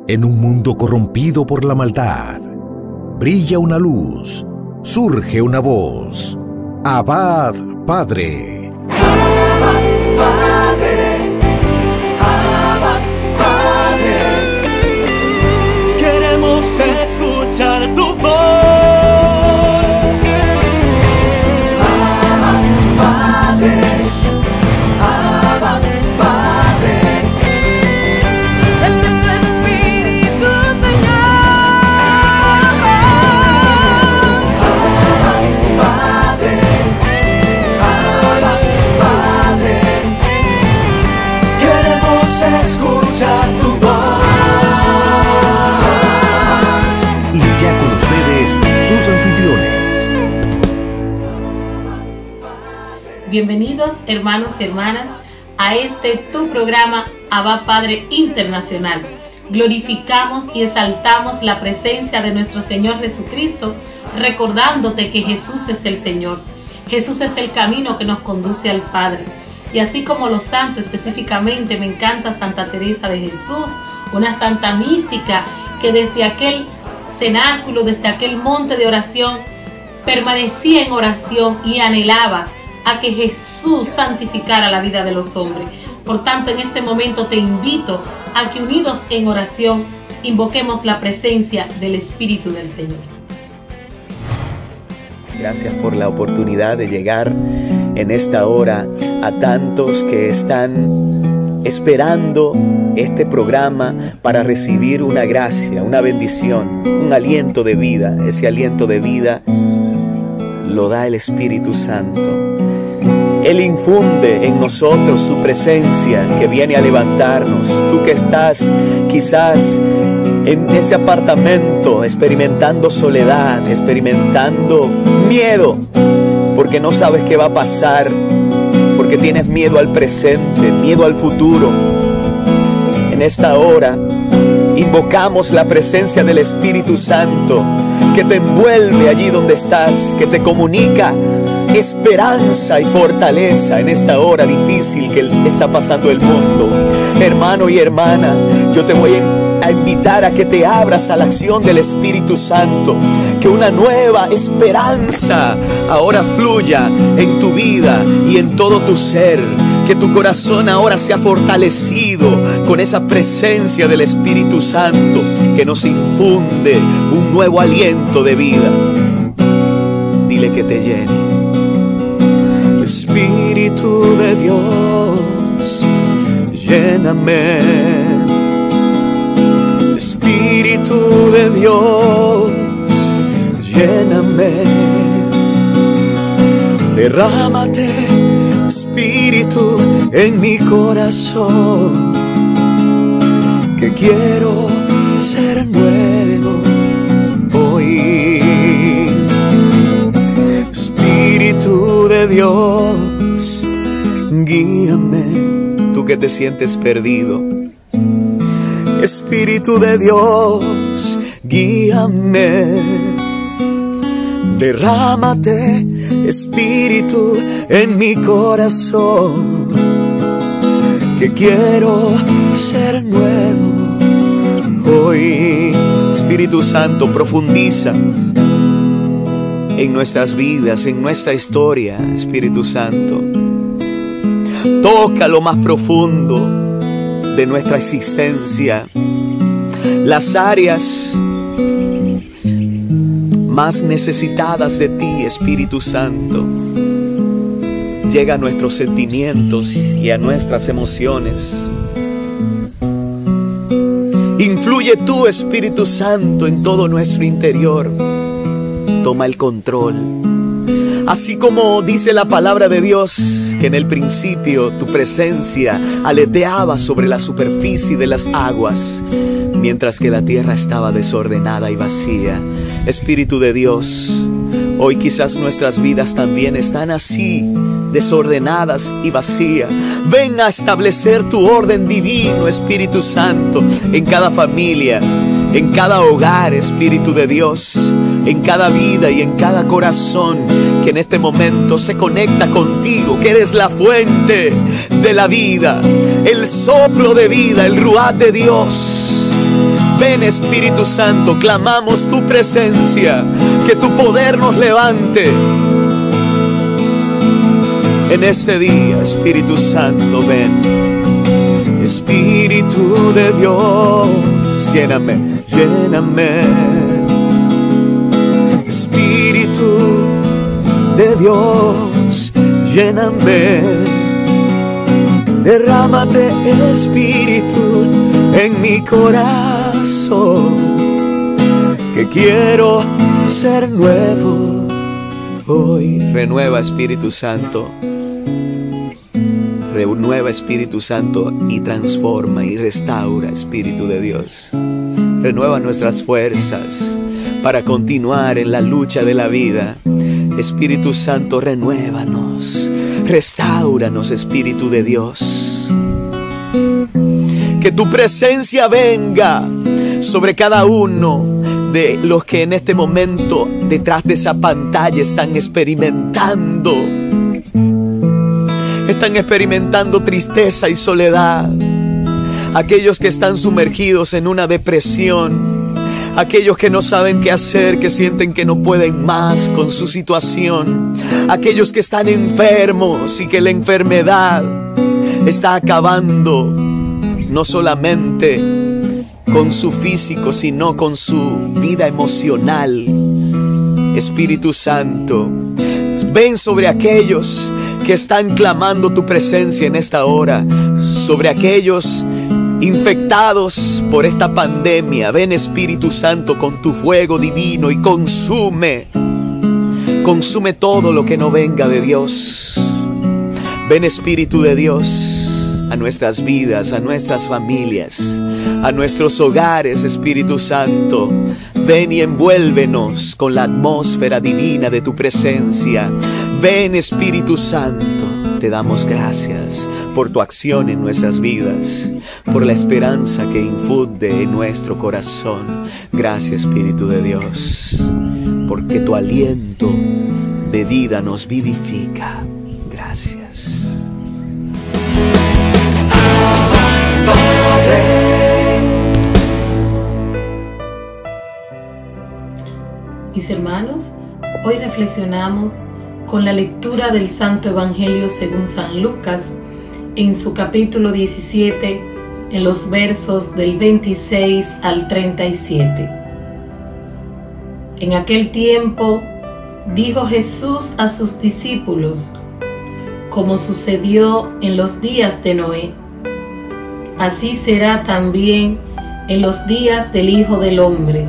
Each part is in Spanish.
En un mundo corrompido por la maldad, brilla una luz, surge una voz. Abba, Padre. Abba, Padre. Abba, Padre. Queremos escuchar tu voz. Abba, Padre. Abba, Padre. Dame tu espíritu, Señor. Abba, Padre. Abba, Padre. Queremos escuchar tu voz. Y ya con ustedes, sus anfitriones. Bienvenidos, hermanos y hermanas, a este tu programa Abba Padre Internacional. Glorificamos y exaltamos la presencia de nuestro Señor Jesucristo, recordándote que Jesús es el Señor. Jesús es el camino que nos conduce al Padre. Y así como los santos, específicamente me encanta Santa Teresa de Jesús, una santa mística que desde aquel cenáculo, desde aquel monte de oración, permanecía en oración y anhelaba a que Jesús santificara la vida de los hombres. Por tanto, en este momento te invito a que, unidos en oración, invoquemos la presencia del Espíritu del Señor. Gracias por la oportunidad de llegar en esta hora a tantos que están esperando este programa para recibir una gracia, una bendición, un aliento de vida. Ese aliento de vida lo da el Espíritu Santo. Él infunde en nosotros su presencia que viene a levantarnos. Tú que estás quizás en ese apartamento experimentando soledad, experimentando miedo, porque no sabes qué va a pasar, porque tienes miedo al presente, miedo al futuro. En esta hora invocamos la presencia del Espíritu Santo que te envuelve allí donde estás, que te comunica esperanza y fortaleza en esta hora difícil que está pasando el mundo. Hermano y hermana, yo te voy a invitar a que te abras a la acción del Espíritu Santo, que una nueva esperanza ahora fluya en tu vida y en todo tu ser, que tu corazón ahora sea fortalecido con esa presencia del Espíritu Santo que nos infunde un nuevo aliento de vida. Dile que te llene. Espíritu de Dios, lléname. Espíritu de Dios, lléname. Derrámate, Espíritu, en mi corazón, que quiero ser nuevo hoy. Espíritu de Dios, guíame. Tú que te sientes perdido, Espíritu de Dios, guíame. Derrámate, Espíritu, en mi corazón, que quiero ser nuevo hoy. Espíritu Santo, profundiza en nuestras vidas, en nuestra historia. Espíritu Santo, toca lo más profundo de nuestra existencia, las áreas más necesitadas de ti. Espíritu Santo, llega a nuestros sentimientos y a nuestras emociones. Influye tú, Espíritu Santo, en todo nuestro interior. Toma el control. Así como dice la palabra de Dios, que en el principio tu presencia aleteaba sobre la superficie de las aguas, mientras que la tierra estaba desordenada y vacía. Espíritu de Dios, hoy quizás nuestras vidas también están así, desordenadas y vacías. Ven a establecer tu orden divino, Espíritu Santo, en cada familia, en cada hogar, Espíritu de Dios, en cada vida y en cada corazón que en este momento se conecta contigo, que eres la fuente de la vida, el soplo de vida, el ruaj de Dios. Ven Espíritu Santo, clamamos tu presencia, que tu poder nos levante. En este día, Espíritu Santo, ven. Espíritu de Dios, lléname, lléname. Espíritu de Dios, lléname. Derrámate, Espíritu, en mi corazón, que quiero ser nuevo hoy. Renueva, Espíritu Santo. Renueva, Espíritu Santo, y transforma y restaura, Espíritu de Dios. Renueva nuestras fuerzas para continuar en la lucha de la vida. Espíritu Santo, renuévanos, restáuranos, Espíritu de Dios. Que tu presencia venga sobre cada uno de los que en este momento detrás de esa pantalla están experimentando tristeza y soledad. Aquellos que están sumergidos en una depresión, aquellos que no saben qué hacer, que sienten que no pueden más con su situación, aquellos que están enfermos y que la enfermedad está acabando no solamente con su físico, sino con su vida emocional. Espíritu Santo, ven sobre aquellos que están clamando tu presencia en esta hora, sobre aquellos infectados por esta pandemia. Ven, Espíritu Santo, con tu fuego divino y consume todo lo que no venga de Dios. Ven, Espíritu de Dios, a nuestras vidas, a nuestras familias, a nuestros hogares, Espíritu Santo. Ven y envuélvenos con la atmósfera divina de tu presencia. Ven, Espíritu Santo, te damos gracias por tu acción en nuestras vidas, por la esperanza que infunde en nuestro corazón. Gracias, Espíritu de Dios, porque tu aliento de vida nos vivifica. Gracias. Mis hermanos, hoy reflexionamos con la lectura del Santo Evangelio según San Lucas, en su capítulo 17, en los versos del 26 al 37. En aquel tiempo dijo Jesús a sus discípulos: como sucedió en los días de Noé, así será también en los días del Hijo del Hombre.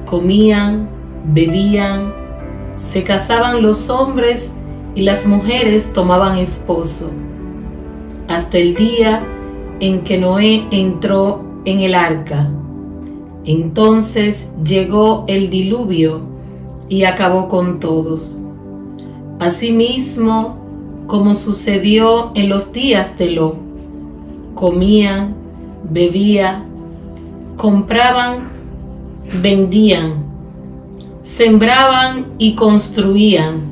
Comían, bebían, se casaban los hombres y las mujeres tomaban esposo, hasta el día en que Noé entró en el arca. Entonces llegó el diluvio y acabó con todos. Asimismo, como sucedió en los días de Lot, comían, bebían, compraban, vendían, sembraban y construían.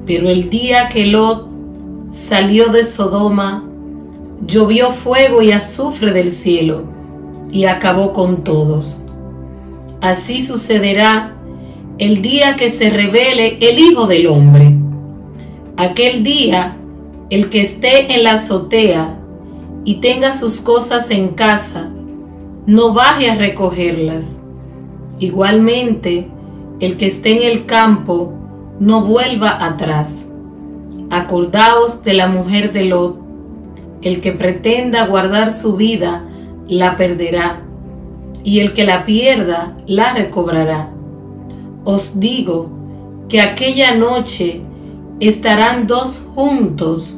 Pero el día que Lot salió de Sodoma, llovió fuego y azufre del cielo y acabó con todos. Así sucederá el día que se revele el Hijo del Hombre. Aquel día, el que esté en la azotea y tenga sus cosas en casa, no baje a recogerlas. Igualmente, el que esté en el campo, no vuelva atrás. Acordaos de la mujer de Lot. El que pretenda guardar su vida, la perderá, y el que la pierda, la recobrará. Os digo que aquella noche estarán dos juntos,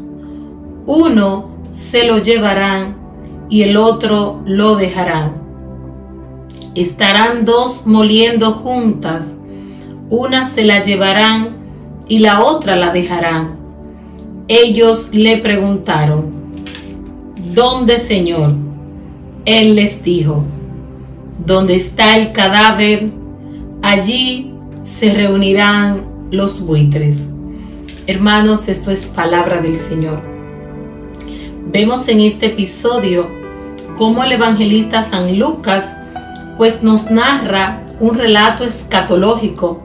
uno se lo llevarán y el otro lo dejarán. Estarán dos moliendo juntas, una se la llevarán y la otra la dejarán. Ellos le preguntaron: ¿dónde, Señor? Él les dijo: donde está el cadáver, allí se reunirán los buitres. Hermanos, esto es palabra del Señor. Vemos en este episodio cómo el evangelista San Lucas pues nos narra un relato escatológico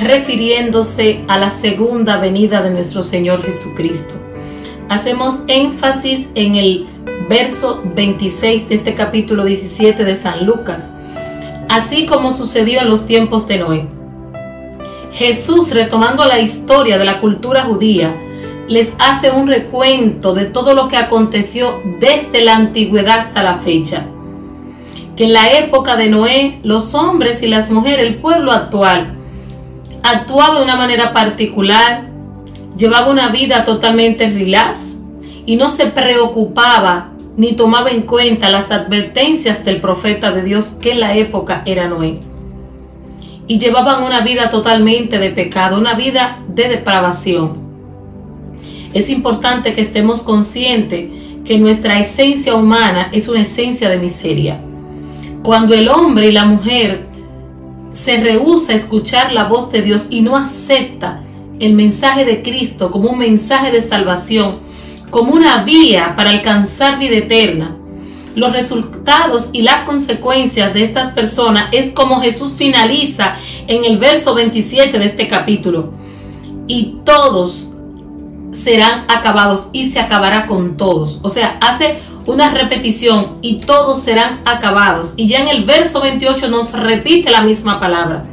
refiriéndose a la segunda venida de nuestro Señor Jesucristo. Hacemos énfasis en el verso 26 de este capítulo 17 de San Lucas. Así como sucedió en los tiempos de Noé. Jesús, retomando la historia de la cultura judía, les hace un recuento de todo lo que aconteció desde la antigüedad hasta la fecha. Que en la época de Noé, los hombres y las mujeres, el pueblo actual, actuaba de una manera particular, llevaba una vida totalmente relax y no se preocupaba ni tomaba en cuenta las advertencias del profeta de Dios, que en la época era Noé. Y llevaban una vida totalmente de pecado, una vida de depravación. Es importante que estemos conscientes que nuestra esencia humana es una esencia de miseria. Cuando el hombre y la mujer se rehúsa a escuchar la voz de Dios y no acepta el mensaje de Cristo como un mensaje de salvación, como una vía para alcanzar vida eterna, los resultados y las consecuencias de estas personas es como Jesús finaliza en el verso 27 de este capítulo. Y todos serán acabados y se acabará con todos. O sea, hace una repetición y todos serán acabados. Y ya en el verso 28 nos repite la misma palabra,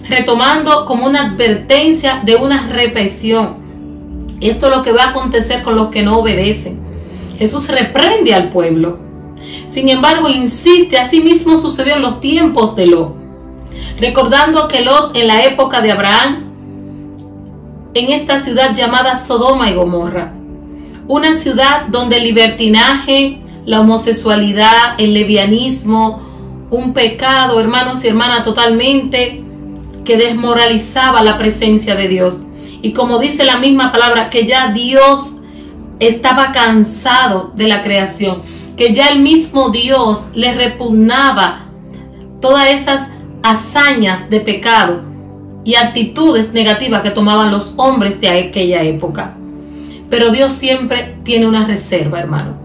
retomando como una advertencia de una represión. Esto es lo que va a acontecer con los que no obedecen. Jesús reprende al pueblo. Sin embargo, insiste, así mismo sucedió en los tiempos de Lot. Recordando que Lot en la época de Abraham, en esta ciudad llamada Sodoma y Gomorra, una ciudad donde el libertinaje, la homosexualidad, el lesbianismo, un pecado, hermanos y hermanas, totalmente que desmoralizaba la presencia de Dios. Y como dice la misma palabra, que ya Dios estaba cansado de la creación, que ya el mismo Dios le repugnaba todas esas hazañas de pecado y actitudes negativas que tomaban los hombres de aquella época. Pero Dios siempre tiene una reserva, hermano.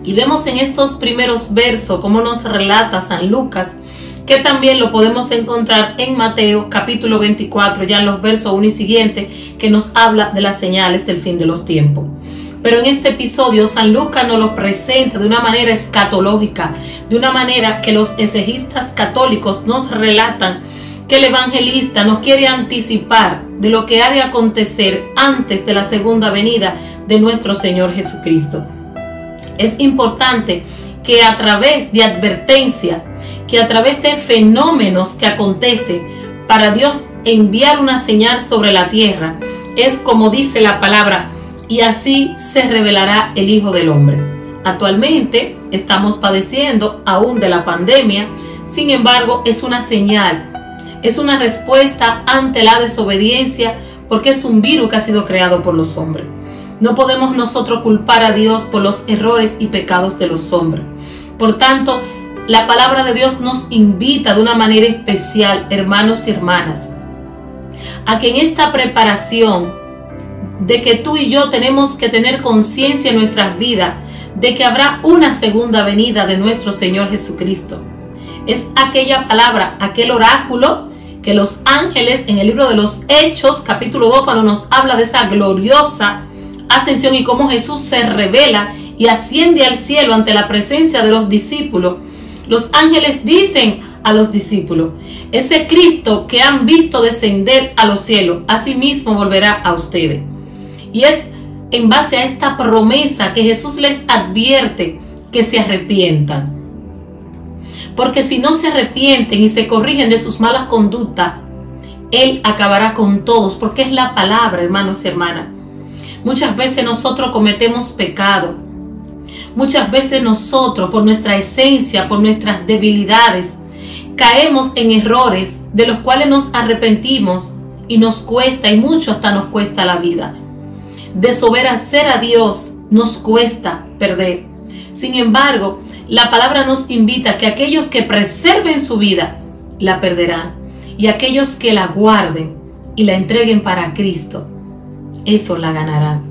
Y vemos en estos primeros versos cómo nos relata San Lucas, que también lo podemos encontrar en Mateo capítulo 24, ya en los versos 1 y siguiente, que nos habla de las señales del fin de los tiempos. Pero en este episodio San Lucas nos lo presenta de una manera escatológica, de una manera que los exegistas católicos nos relatan que el evangelista nos quiere anticipar de lo que ha de acontecer antes de la segunda venida de nuestro Señor Jesucristo. Es importante que a través de advertencia, que a través de fenómenos que acontecen para Dios enviar una señal sobre la tierra, es como dice la palabra, y así se revelará el Hijo del Hombre. Actualmente estamos padeciendo aún de la pandemia, sin embargo es una señal, es una respuesta ante la desobediencia, porque es un virus que ha sido creado por los hombres. No podemos nosotros culpar a Dios por los errores y pecados de los hombres. Por tanto, la palabra de Dios nos invita de una manera especial, hermanos y hermanas, a que en esta preparación de que tú y yo tenemos que tener conciencia en nuestras vidas de que habrá una segunda venida de nuestro Señor Jesucristo. Es aquella palabra, aquel oráculo que los ángeles en el libro de los Hechos, capítulo 2, cuando nos habla de esa gloriosa ascensión y cómo Jesús se revela y asciende al cielo ante la presencia de los discípulos, los ángeles dicen a los discípulos, ese Cristo que han visto descender a los cielos, asimismo volverá a ustedes. Y es en base a esta promesa que Jesús les advierte que se arrepientan. Porque si no se arrepienten y se corrigen de sus malas conductas, Él acabará con todos, porque es la palabra, hermanos y hermanas. Muchas veces nosotros cometemos pecado. Muchas veces nosotros, por nuestra esencia, por nuestras debilidades, caemos en errores de los cuales nos arrepentimos y nos cuesta, y mucho hasta nos cuesta la vida. Desobedecer a Dios nos cuesta perder. Sin embargo, la palabra nos invita a que aquellos que preserven su vida, la perderán. Y aquellos que la guarden y la entreguen para Cristo, eso la ganarán.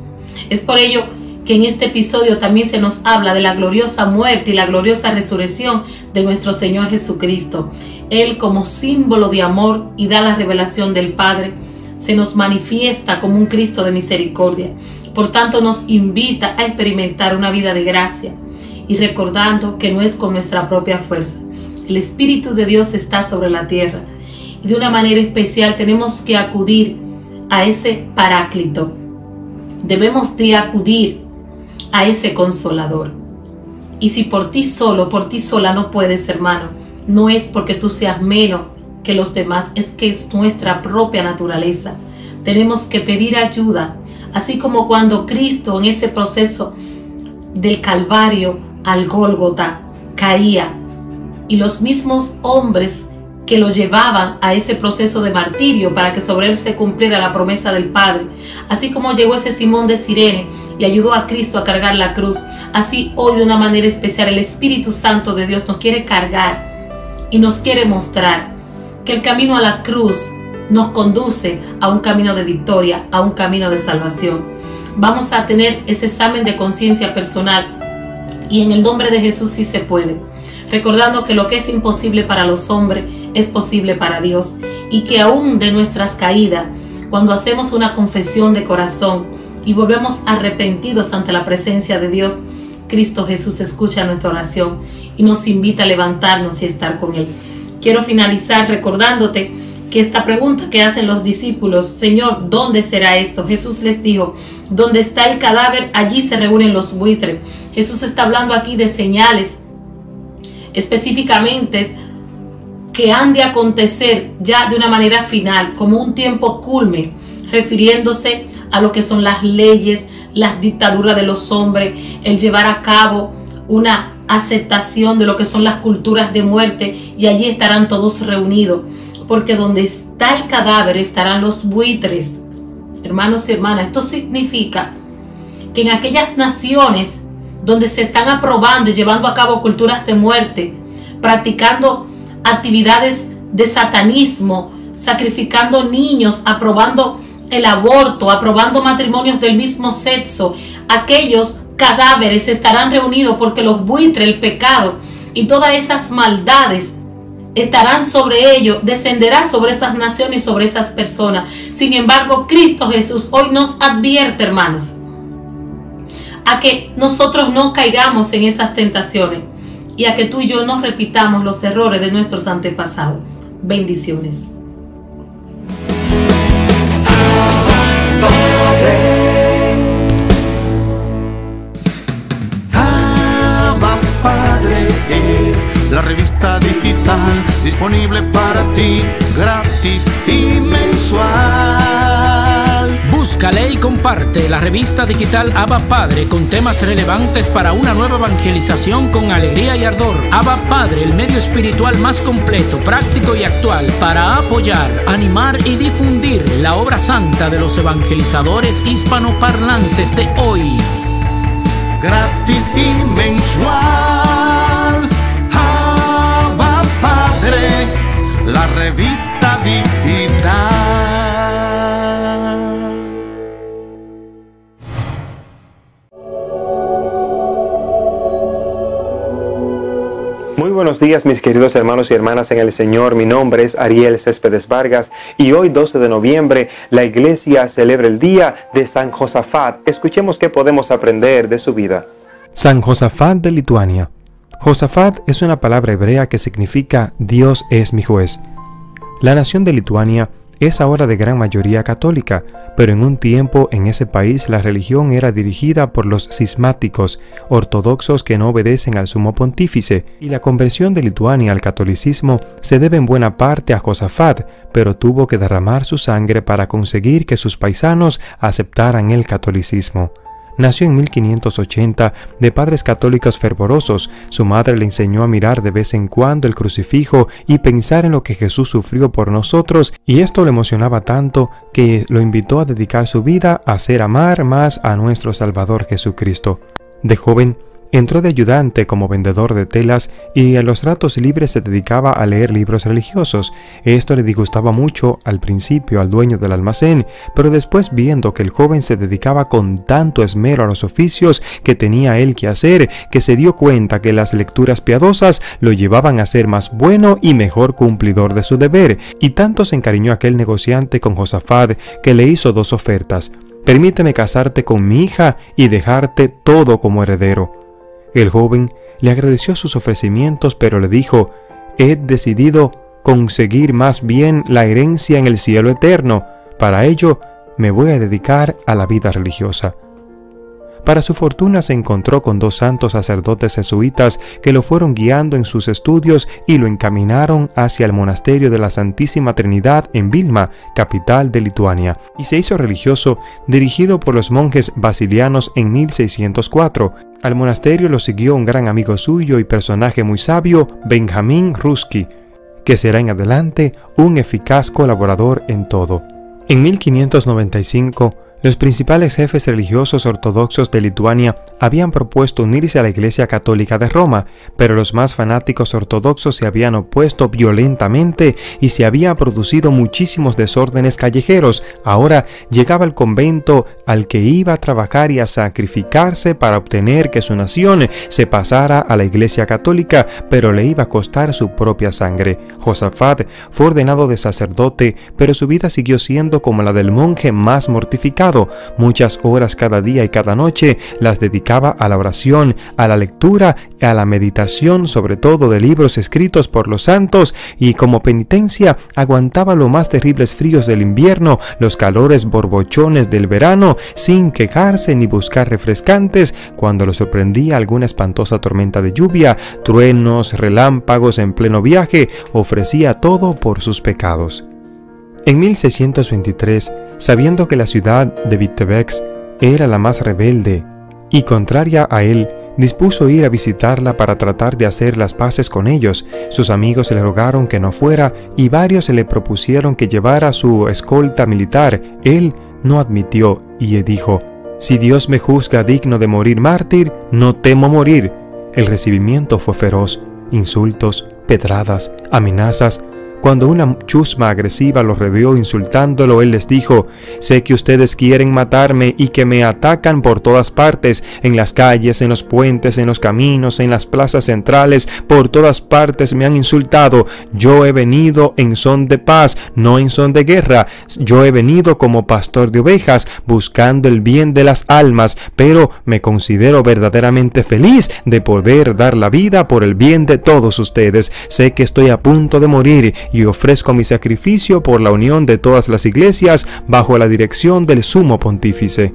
Es por ello que en este episodio también se nos habla de la gloriosa muerte y la gloriosa resurrección de nuestro Señor Jesucristo. Él, como símbolo de amor y da la revelación del Padre, se nos manifiesta como un Cristo de misericordia. Por tanto, nos invita a experimentar una vida de gracia y recordando que no es con nuestra propia fuerza. El Espíritu de Dios está sobre la tierra y de una manera especial tenemos que acudir a ese Paráclito. Debemos de acudir a ese Consolador. Y si por ti solo, por ti sola no puedes, hermano, no es porque tú seas menos que los demás, es que es nuestra propia naturaleza. Tenemos que pedir ayuda, así como cuando Cristo en ese proceso del Calvario al Gólgota caía y los mismos hombres que lo llevaban a ese proceso de martirio para que sobre él se cumpliera la promesa del Padre. Así como llegó ese Simón de Cirene y ayudó a Cristo a cargar la cruz, así hoy de una manera especial el Espíritu Santo de Dios nos quiere cargar y nos quiere mostrar que el camino a la cruz nos conduce a un camino de victoria, a un camino de salvación. Vamos a tener ese examen de conciencia personal y en el nombre de Jesús sí se puede. Recordando que lo que es imposible para los hombres es posible para Dios y que aún de nuestras caídas, cuando hacemos una confesión de corazón y volvemos arrepentidos ante la presencia de Dios, Cristo Jesús escucha nuestra oración y nos invita a levantarnos y estar con Él. Quiero finalizar recordándote que esta pregunta que hacen los discípulos, Señor, ¿dónde será esto? Jesús les dijo, donde está el cadáver, allí se reúnen los buitres. Jesús está hablando aquí de señales específicamente que han de acontecer ya de una manera final, como un tiempo culme, refiriéndose a lo que son las leyes, las dictaduras de los hombres, el llevar a cabo una aceptación de lo que son las culturas de muerte, y allí estarán todos reunidos, porque donde está el cadáver estarán los buitres. Hermanos y hermanas, esto significa que en aquellas naciones donde se están aprobando y llevando a cabo culturas de muerte, practicando actividades de satanismo, sacrificando niños, aprobando el aborto, aprobando matrimonios del mismo sexo, aquellos cadáveres estarán reunidos porque los buitres, el pecado y todas esas maldades estarán sobre ellos, descenderá sobre esas naciones y sobre esas personas. Sin embargo, Cristo Jesús hoy nos advierte, hermanos, a que nosotros no caigamos en esas tentaciones y a que tú y yo no repitamos los errores de nuestros antepasados. Bendiciones. Abba Padre es la revista digital disponible para ti, gratis y mensual. Búscale y comparte la revista digital Abba Padre con temas relevantes para una nueva evangelización con alegría y ardor. Abba Padre, el medio espiritual más completo, práctico y actual para apoyar, animar y difundir la obra santa de los evangelizadores hispanoparlantes de hoy. Gratis y mensual. Abba Padre, la revista digital. Muy buenos días, mis queridos hermanos y hermanas en el Señor. Mi nombre es Ariel Céspedes Vargas y hoy 12 de noviembre la iglesia celebra el día de San Josafat. Escuchemos qué podemos aprender de su vida. San Josafat de Lituania. Josafat es una palabra hebrea que significa Dios es mi juez. La nación de Lituania es ahora de gran mayoría católica, pero en un tiempo en ese país la religión era dirigida por los cismáticos, ortodoxos que no obedecen al sumo pontífice, y la conversión de Lituania al catolicismo se debe en buena parte a Josafat, pero tuvo que derramar su sangre para conseguir que sus paisanos aceptaran el catolicismo. Nació en 1580 de padres católicos fervorosos. Su madre le enseñó a mirar de vez en cuando el crucifijo y pensar en lo que Jesús sufrió por nosotros, y esto le emocionaba tanto que lo invitó a dedicar su vida a hacer amar más a nuestro Salvador Jesucristo. De joven, Entró de ayudante como vendedor de telas y en los ratos libres se dedicaba a leer libros religiosos. Esto le disgustaba mucho al principio al dueño del almacén, pero después, viendo que el joven se dedicaba con tanto esmero a los oficios que tenía él que hacer, que se dio cuenta que las lecturas piadosas lo llevaban a ser más bueno y mejor cumplidor de su deber, y tanto se encariñó aquel negociante con Josafat que le hizo 2 ofertas: permíteme casarte con mi hija y dejarte todo como heredero. El joven le agradeció sus ofrecimientos, pero le dijo: he decidido conseguir más bien la herencia en el cielo eterno. Para ello me voy a dedicar a la vida religiosa. Para su fortuna se encontró con 2 santos sacerdotes jesuitas que lo fueron guiando en sus estudios y lo encaminaron hacia el monasterio de la Santísima Trinidad en Vilna, capital de Lituania, y se hizo religioso dirigido por los monjes basilianos en 1604. Al monasterio lo siguió un gran amigo suyo y personaje muy sabio, Benjamín Ruski, que será en adelante un eficaz colaborador en todo. En 1595, los principales jefes religiosos ortodoxos de Lituania habían propuesto unirse a la Iglesia Católica de Roma, pero los más fanáticos ortodoxos se habían opuesto violentamente y se habían producido muchísimos desórdenes callejeros. Ahora llegaba el convento al que iba a trabajar y a sacrificarse para obtener que su nación se pasara a la Iglesia Católica, pero le iba a costar su propia sangre. Josafat fue ordenado de sacerdote, pero su vida siguió siendo como la del monje más mortificado. Muchas horas cada día y cada noche las dedicaba a la oración, a la lectura y a la meditación, sobre todo de libros escritos por los santos, y como penitencia aguantaba los más terribles fríos del invierno, los calores borbochones del verano, sin quejarse ni buscar refrescantes. Cuando lo sorprendía alguna espantosa tormenta de lluvia, truenos, relámpagos en pleno viaje, ofrecía todo por sus pecados. En 1623, sabiendo que la ciudad de Vitebsk era la más rebelde y contraria a él, dispuso ir a visitarla para tratar de hacer las paces con ellos. Sus amigos le rogaron que no fuera y varios se le propusieron que llevara su escolta militar. Él no admitió y dijo: si Dios me juzga digno de morir mártir, no temo morir. El recibimiento fue feroz: insultos, pedradas, amenazas. Cuando una chusma agresiva lo rodeó insultándolo, él les dijo: sé que ustedes quieren matarme y que me atacan por todas partes, en las calles, en los puentes, en los caminos, en las plazas centrales, por todas partes me han insultado. Yo he venido en son de paz, no en son de guerra. Yo he venido como pastor de ovejas, buscando el bien de las almas, pero me considero verdaderamente feliz de poder dar la vida por el bien de todos ustedes. Sé que estoy a punto de morir y ofrezco mi sacrificio por la unión de todas las iglesias bajo la dirección del sumo pontífice.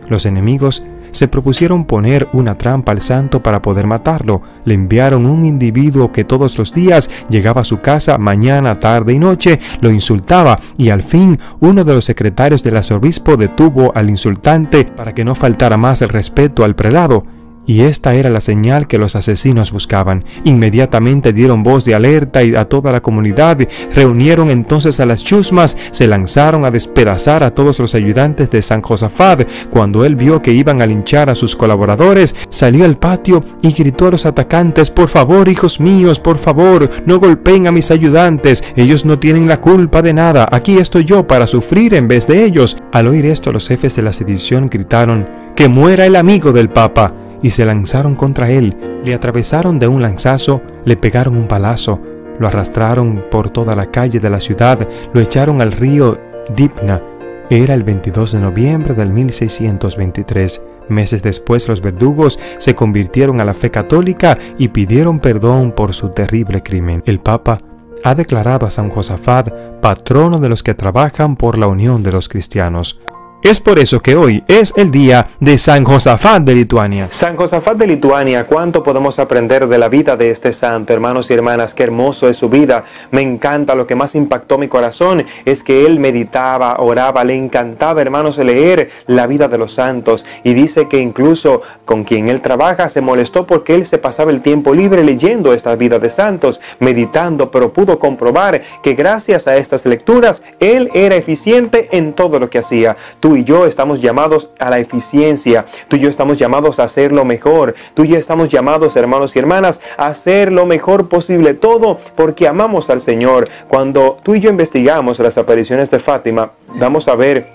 Los enemigos se propusieron poner una trampa al santo para poder matarlo. Le enviaron un individuo que todos los días llegaba a su casa mañana, tarde y noche, lo insultaba, y al fin uno de los secretarios del arzobispo detuvo al insultante para que no faltara más el respeto al prelado. Y esta era la señal que los asesinos buscaban. Inmediatamente dieron voz de alerta y a toda la comunidad. Reunieron entonces a las chusmas, se lanzaron a despedazar a todos los ayudantes de San Josafat. Cuando él vio que iban a linchar a sus colaboradores, salió al patio y gritó a los atacantes: por favor, hijos míos, por favor, no golpeen a mis ayudantes, ellos no tienen la culpa de nada, aquí estoy yo para sufrir en vez de ellos. Al oír esto, los jefes de la sedición gritaron: que muera el amigo del Papa, y se lanzaron contra él. Le atravesaron de un lanzazo, le pegaron un balazo, lo arrastraron por toda la calle de la ciudad, lo echaron al río Dipna. Era el 22 de noviembre del 1623. Meses después, los verdugos se convirtieron a la fe católica y pidieron perdón por su terrible crimen. El Papa ha declarado a San Josafat patrono de los que trabajan por la unión de los cristianos. Es por eso que hoy es el día de San Josafat de Lituania. San Josafat de Lituania, ¿cuánto podemos aprender de la vida de este santo? Hermanos y hermanas, qué hermoso es su vida. Me encanta, lo que más impactó mi corazón es que él meditaba, oraba, le encantaba, hermanos, leer la vida de los santos. Y dice que incluso con quien él trabaja se molestó porque él se pasaba el tiempo libre leyendo esta vida de santos, meditando, pero pudo comprobar que gracias a estas lecturas él era eficiente en todo lo que hacía. Tú tú y yo estamos llamados a la eficiencia, tú y yo estamos llamados a hacer lo mejor, tú y yo estamos llamados, hermanos y hermanas, a hacer lo mejor posible, todo porque amamos al Señor. Cuando tú y yo investigamos las apariciones de Fátima, vamos a ver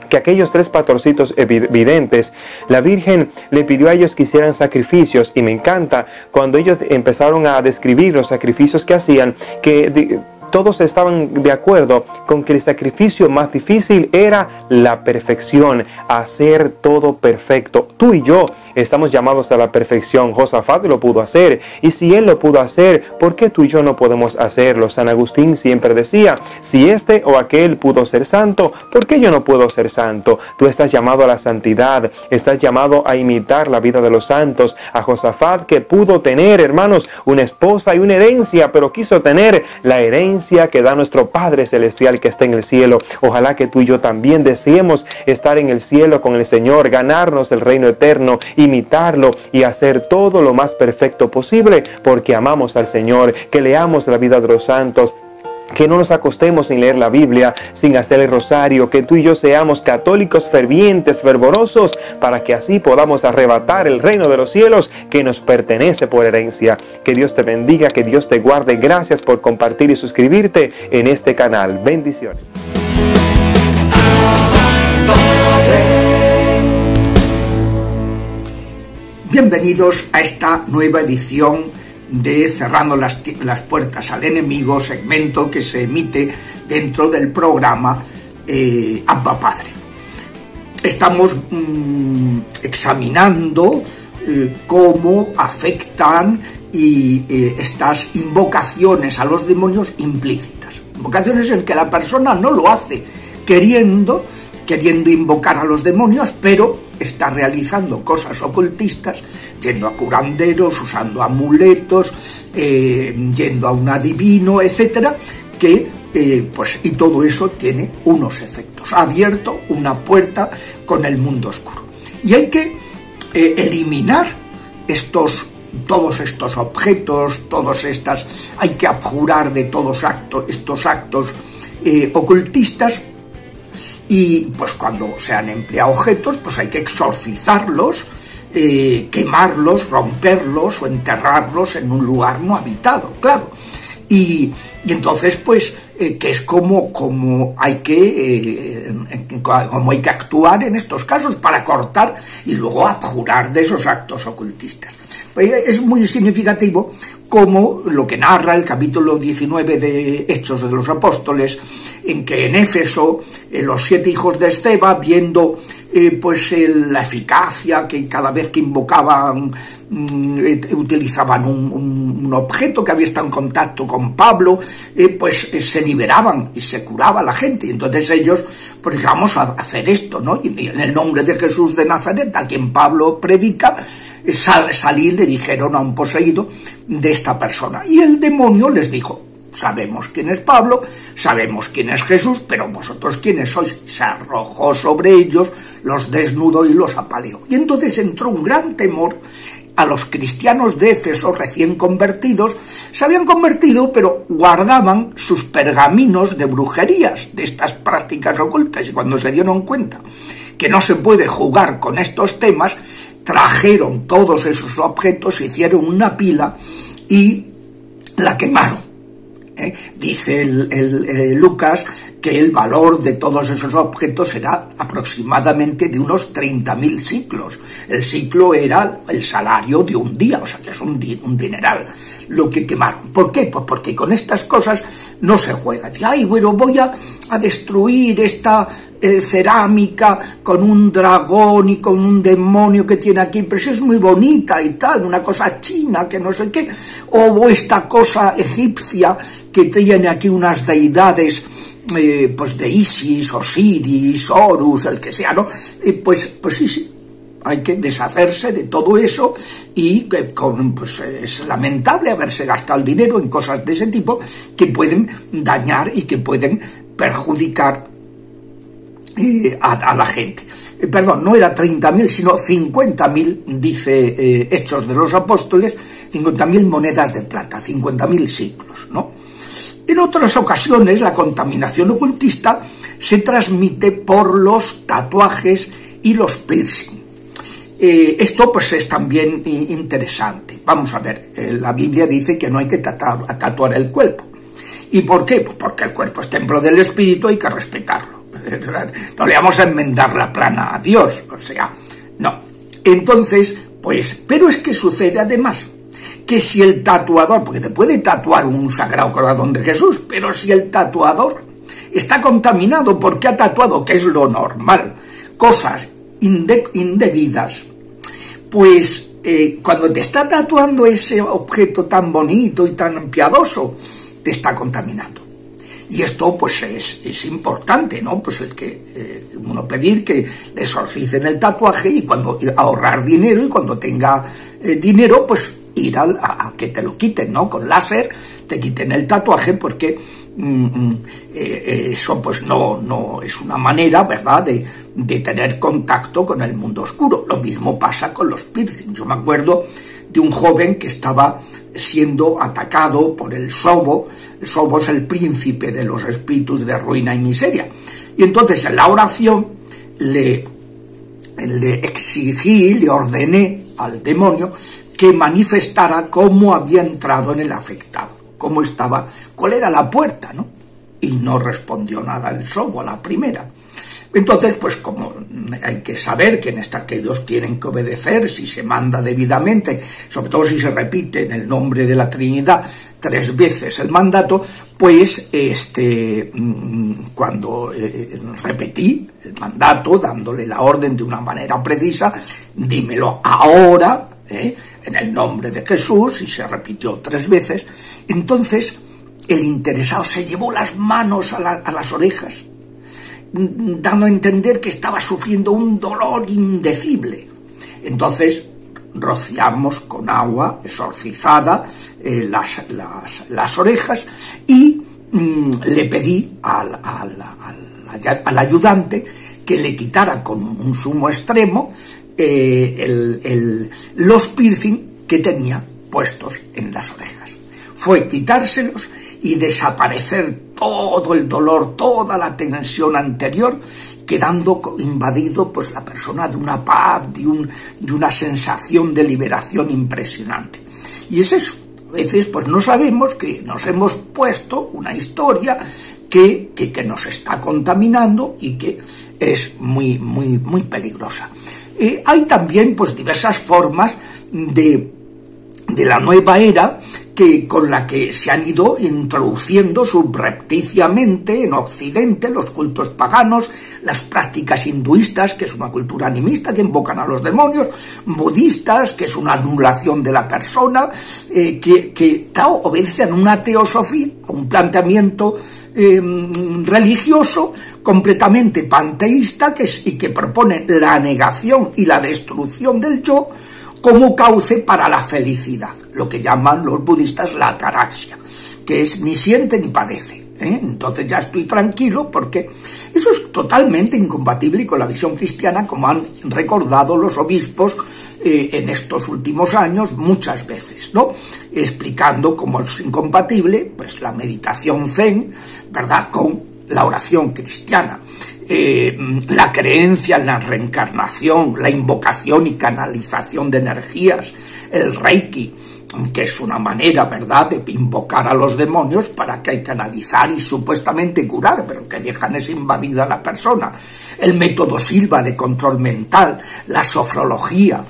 que aquellos 3 pastorcitos videntes, la Virgen le pidió a ellos que hicieran sacrificios, y me encanta cuando ellos empezaron a describir los sacrificios que hacían, que todos estaban de acuerdo con que el sacrificio más difícil era la perfección, hacer todo perfecto. Tú y yo estamos llamados a la perfección. Josafat lo pudo hacer, y si él lo pudo hacer, ¿por qué tú y yo no podemos hacerlo? San Agustín siempre decía, si este o aquel pudo ser santo, ¿por qué yo no puedo ser santo? Tú estás llamado a la santidad, estás llamado a imitar la vida de los santos. A Josafat, que pudo tener, hermanos, una esposa y una herencia, pero quiso tener la herencia que da nuestro Padre Celestial que está en el cielo. Ojalá que tú y yo también deseemos estar en el cielo con el Señor, ganarnos el reino eterno, imitarlo y hacer todo lo más perfecto posible, porque amamos al Señor. Que leamos la vida de los santos, que no nos acostemos sin leer la Biblia, sin hacer el rosario, que tú y yo seamos católicos fervientes, fervorosos, para que así podamos arrebatar el reino de los cielos que nos pertenece por herencia. Que Dios te bendiga, que Dios te guarde. Gracias por compartir y suscribirte en este canal. Bendiciones. Bienvenidos a esta nueva edición de Cerrando las Puertas al Enemigo, segmento que se emite dentro del programa Abba Padre. Estamos examinando cómo afectan estas invocaciones a los demonios implícitas. Invocaciones en que la persona no lo hace queriendo invocar a los demonios, pero está realizando cosas ocultistas, yendo a curanderos, usando amuletos, yendo a un adivino, etcétera, y todo eso tiene unos efectos. Ha abierto una puerta con el mundo oscuro. Y hay que eliminar todos estos objetos, hay que abjurar de todos estos actos ocultistas. Y pues cuando se han empleado objetos, pues hay que exorcizarlos, quemarlos, romperlos o enterrarlos en un lugar no habitado, claro. Y entonces pues que es como hay que actuar en estos casos para cortar y luego abjurar de esos actos ocultistas. Es muy significativo como lo que narra el capítulo 19 de Hechos de los Apóstoles, en que en Éfeso los 7 hijos de Esceva, viendo la eficacia que cada vez que invocaban utilizaban un objeto que había estado en contacto con Pablo, se liberaban y se curaba la gente. Y entonces ellos, pues vamos a hacer esto, ¿no? Y en el nombre de Jesús de Nazaret, a quien Pablo predica, salir, le dijeron a un poseído de esta persona. Y el demonio les dijo, sabemos quién es Pablo, sabemos quién es Jesús, pero vosotros quiénes sois. Se arrojó sobre ellos, los desnudó y los apaleó. Y entonces entró un gran temor a los cristianos de Éfeso recién convertidos. Se habían convertido, pero guardaban sus pergaminos de brujerías, de estas prácticas ocultas, y cuando se dieron cuenta que no se puede jugar con estos temas, trajeron todos esos objetos, hicieron una pila y la quemaron. Dice Lucas que el valor de todos esos objetos era aproximadamente de unos 30.000 siclos. El siclo era el salario de un día, o sea que es un dineral lo que quemaron. ¿Por qué? Pues porque con estas cosas no se juega. Dice, ay, bueno, voy a destruir esta cerámica con un dragón y con un demonio que tiene aquí, pero eso es muy bonita y tal, una cosa china que no sé qué, o esta cosa egipcia que tiene aquí unas deidades de Isis, Osiris, Horus, el que sea, ¿no? Pues sí, hay que deshacerse de todo eso y es lamentable haberse gastado el dinero en cosas de ese tipo que pueden dañar y que pueden perjudicar a la gente. Perdón, no era 30.000, sino 50.000, dice Hechos de los Apóstoles, 50.000 monedas de plata, 50.000 siglos, ¿no? En otras ocasiones la contaminación ocultista se transmite por los tatuajes y los piercing. Esto pues es también interesante. Vamos a ver, la Biblia dice que no hay que tatuar el cuerpo. ¿Y por qué? Pues porque el cuerpo es templo del Espíritu, hay que respetarlo. No le vamos a enmendar la plana a Dios, o sea, no. Entonces, pues, pero es que sucede además que si el tatuador, porque te puede tatuar un Sagrado Corazón de Jesús, pero si el tatuador está contaminado porque ha tatuado, que es lo normal, cosas indebidas, pues cuando te está tatuando ese objeto tan bonito y tan piadoso, te está contaminando. Y esto pues es importante, ¿no? Pues el que uno pedir que le exorcicen el tatuaje y cuando ahorrar dinero, y cuando tenga dinero, pues ir a que te lo quiten, ¿no? Con láser te quiten el tatuaje, porque eso pues no es una manera, ¿verdad?, de tener contacto con el mundo oscuro. Lo mismo pasa con los piercings. Yo me acuerdo de un joven que estaba siendo atacado por el Sobo. El Sobo es el príncipe de los espíritus de ruina y miseria. Y entonces en la oración le exigí, le ordené al demonio que manifestara cómo había entrado en el afectado, cómo estaba, cuál era la puerta, ¿no? Y no respondió nada el Sobo a la primera. Entonces, pues como hay que saber que ellos tienen que obedecer si se manda debidamente, sobre todo si se repite en el nombre de la Trinidad 3 veces el mandato, pues cuando repetí el mandato, dándole la orden de una manera precisa, dímelo ahora, en el nombre de Jesús, y se repitió 3 veces, entonces el interesado se llevó las manos a las orejas, dando a entender que estaba sufriendo un dolor indecible. Entonces rociamos con agua exorcizada las orejas y le pedí al ayudante que le quitara con un sumo extremo los piercing que tenía puestos en las orejas. Fue quitárselos y desaparecer todo el dolor, toda la tensión anterior, quedando invadido pues la persona de una paz, de una sensación de liberación impresionante. Y es eso, a veces pues no sabemos que nos hemos puesto una historia que nos está contaminando y que es muy peligrosa. Hay también pues diversas formas de la nueva era con la que se han ido introduciendo subrepticiamente en Occidente los cultos paganos, las prácticas hinduistas, que es una cultura animista que invocan a los demonios, budistas, que es una anulación de la persona, que obedecen a una teosofía, a un planteamiento religioso completamente panteísta y que propone la negación y la destrucción del yo como cauce para la felicidad, lo que llaman los budistas la ataraxia, que es ni siente ni padece. Entonces ya estoy tranquilo, porque eso es totalmente incompatible con la visión cristiana, como han recordado los obispos en estos últimos años muchas veces, ¿no? Explicando cómo es incompatible pues la meditación zen, ¿verdad?, con la oración cristiana. La creencia en la reencarnación, la invocación y canalización de energías, el Reiki, que es una manera, ¿verdad?, de invocar a los demonios para que canalizar y supuestamente curar, pero que dejan es invadida la persona. El método Silva de control mental, la sofrología,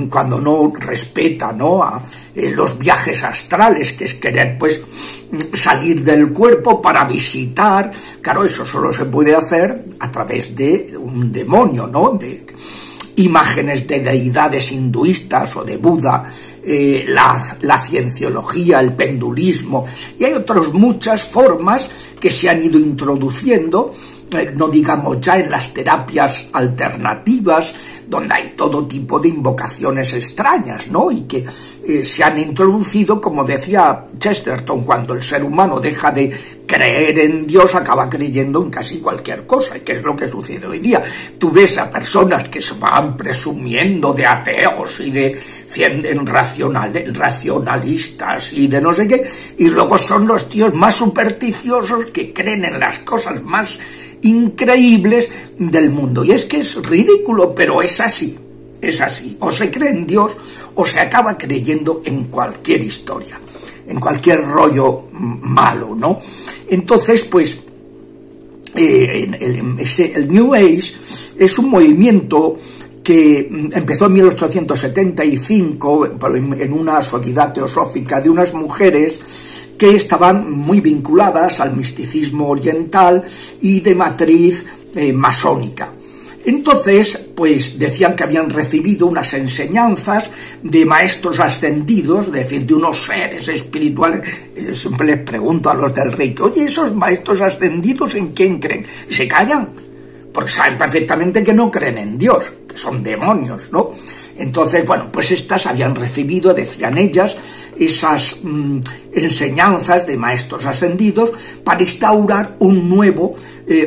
cuando no respeta, ¿no?, a los viajes astrales, que es querer pues salir del cuerpo para visitar. Claro, eso solo se puede hacer a través de un demonio, ¿no?, de imágenes de deidades hinduistas o de Buda, la cienciología, el pendulismo, y hay otras muchas formas que se han ido introduciendo, no digamos ya en las terapias alternativas, donde hay todo tipo de invocaciones extrañas, ¿no?, y que se han introducido, como decía Chesterton, cuando el ser humano deja de creer en Dios, acaba creyendo en casi cualquier cosa, y que es lo que sucede hoy día. Tú ves a personas que se van presumiendo de ateos y de racionalistas y de no sé qué, y luego son los tíos más supersticiosos que creen en las cosas más increíbles del mundo. Y es que es ridículo, pero es así. Es así. O se cree en Dios o se acaba creyendo en cualquier historia, en cualquier rollo malo, ¿no? Entonces, pues, el New Age es un movimiento que empezó en 1875 en una sociedad teosófica de unas mujeres que estaban muy vinculadas al misticismo oriental y de matriz masónica. Entonces, pues decían que habían recibido unas enseñanzas de maestros ascendidos, es decir, de unos seres espirituales. Siempre les pregunto a los del Reiki, oye, ¿esos maestros ascendidos en quién creen? Y se callan, porque saben perfectamente que no creen en Dios, que son demonios, ¿no? Entonces, bueno, pues estas habían recibido, decían ellas, esas enseñanzas de maestros ascendidos para instaurar un nuevo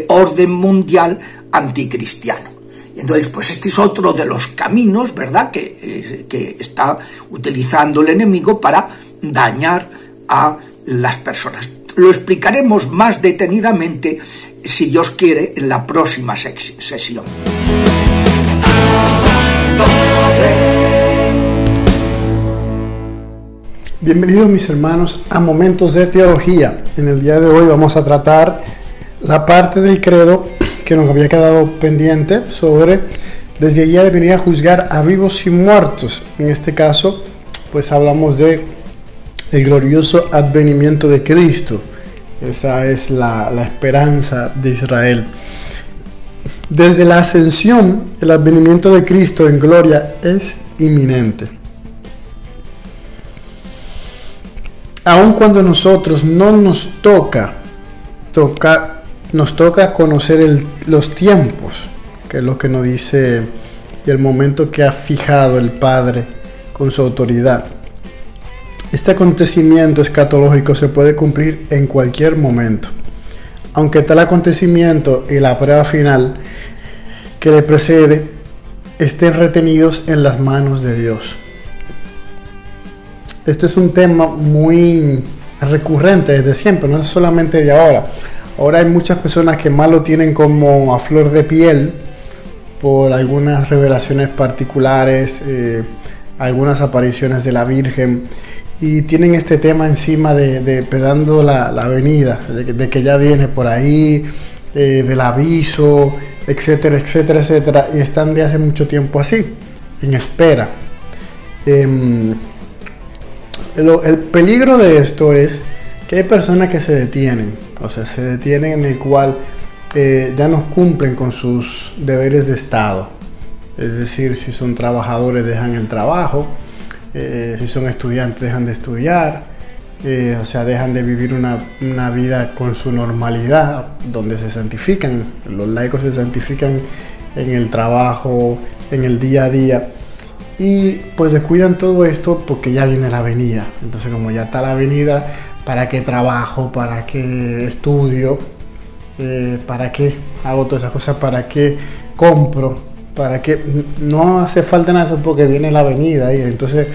orden mundial anticristiano. Y entonces, pues este es otro de los caminos, ¿verdad?, que está utilizando el enemigo para dañar a las personas. Lo explicaremos más detenidamente, si Dios quiere, en la próxima sesión. Bienvenidos, mis hermanos, a Momentos de Teología. En el día de hoy vamos a tratar la parte del credo que nos había quedado pendiente sobre desde allí de venir a juzgar a vivos y muertos. En este caso, pues hablamos de el glorioso advenimiento de Cristo. Esa es la esperanza de Israel. Desde la ascensión, el advenimiento de Cristo en gloria es inminente. Aun cuando nosotros no nos toca conocer los tiempos, que es lo que nos dice, y el momento que ha fijado el Padre con su autoridad. Este acontecimiento escatológico se puede cumplir en cualquier momento, aunque tal acontecimiento y la prueba final que le precede estén retenidos en las manos de Dios. Esto es un tema muy recurrente desde siempre, no es solamente de ahora. Ahora hay muchas personas que más lo tienen como a flor de piel por algunas revelaciones particulares, algunas apariciones de la Virgen, y tienen este tema encima de esperando la venida, de que ya viene por ahí, del aviso, etcétera, etcétera, etcétera, y están de hace mucho tiempo así, en espera. El peligro de esto es que hay personas que se detienen, en el cual ya no cumplen con sus deberes de Estado. Es decir, si son trabajadores dejan el trabajo, si son estudiantes dejan de estudiar, dejan de vivir una vida con su normalidad, donde se santifican. Los laicos se santifican en el trabajo, en el día a día, y pues descuidan todo esto porque ya viene la venida. Entonces, como ya está la venida, ¿para qué trabajo? ¿Para qué estudio? ¿Para qué hago todas esas cosas? ¿Para qué compro? ¿Para qué? No hace falta nada de eso porque viene la venida. Y entonces